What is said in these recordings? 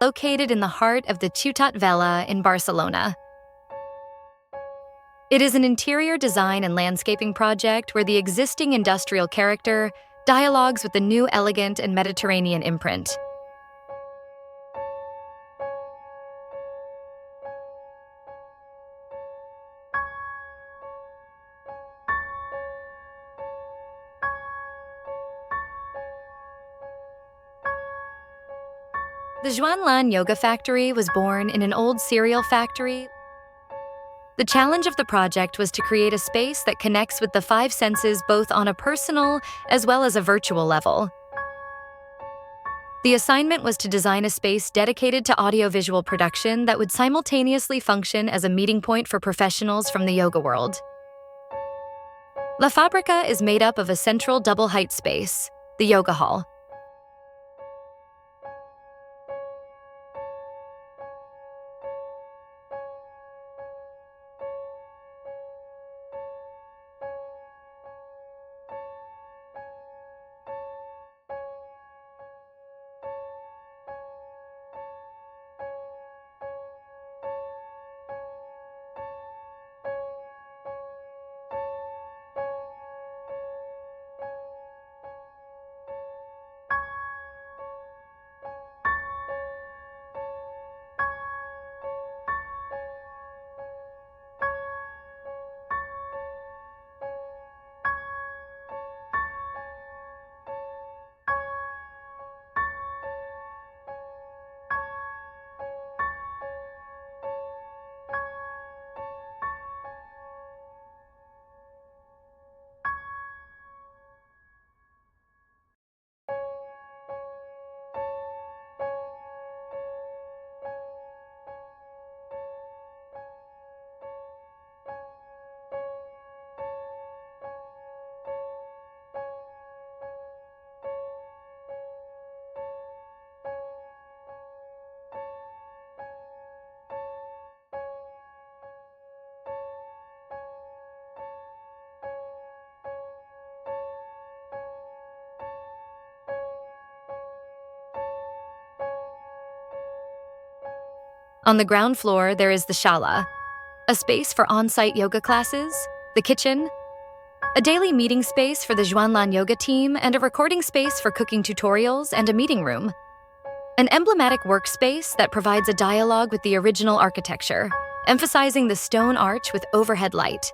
located in the heart of the Ciutat Vella in Barcelona. It is an interior design and landscaping project where the existing industrial character dialogues with the new elegant and Mediterranean imprint. The Xuan Lan Yoga Factory was born in an old cereal factory. The challenge of the project was to create a space that connects with the five senses both on a personal as well as a virtual level. The assignment was to design a space dedicated to audiovisual production that would simultaneously function as a meeting point for professionals from the yoga world. La Fábrica is made up of a central double-height space, the yoga hall. On the ground floor, there is the shala, a space for on-site yoga classes, the kitchen, a daily meeting space for the Xuan Lan Yoga team, and a recording space for cooking tutorials and a meeting room. An emblematic workspace that provides a dialogue with the original architecture, emphasizing the stone arch with overhead light.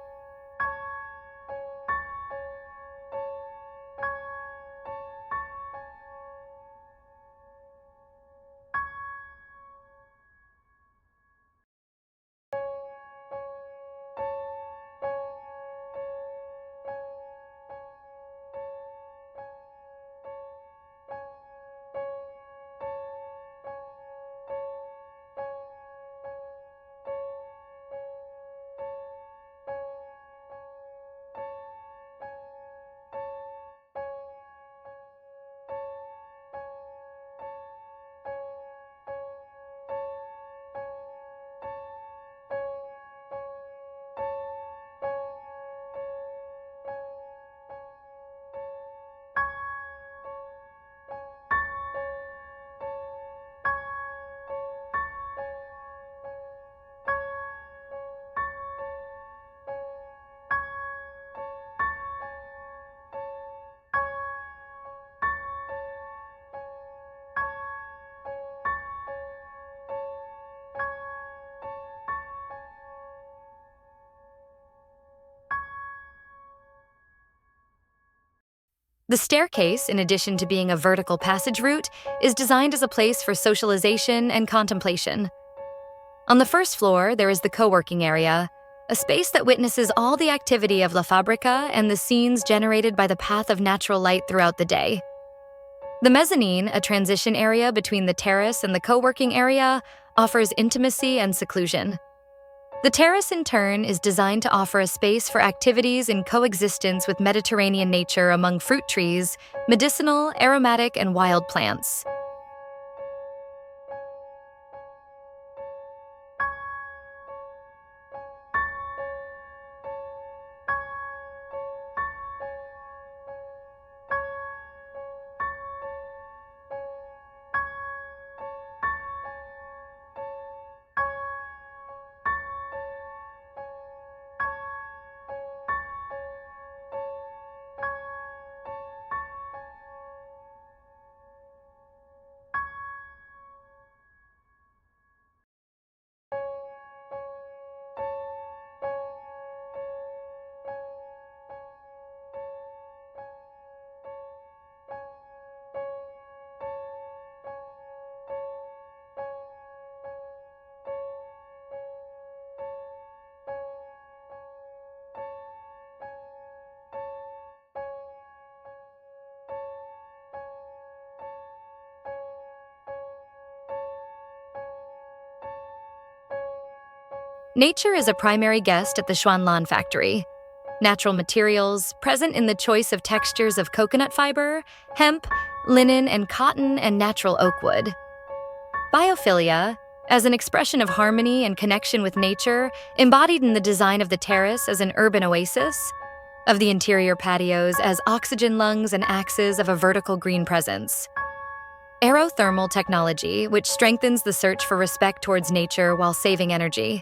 The staircase, in addition to being a vertical passage route, is designed as a place for socialization and contemplation. On the first floor, there is the coworking area, a space that witnesses all the activity of La Fábrica and the scenes generated by the path of natural light throughout the day. The mezzanine, a transition area between the terrace and the coworking area, offers intimacy and seclusion. The terrace, in turn, is designed to offer a space for activities in coexistence with Mediterranean nature among fruit trees, medicinal, aromatic, and wild plants. Nature is a primary guest at the Xuan Lan Factory. Natural materials, present in the choice of textures of coconut fiber, hemp, linen and cotton, and natural oak wood. Biophilia, as an expression of harmony and connection with nature, embodied in the design of the terrace as an urban oasis, of the interior patios as oxygen lungs and axes of a vertical green presence. Aero-thermal technology, which strengthens the search for respect towards nature while saving energy.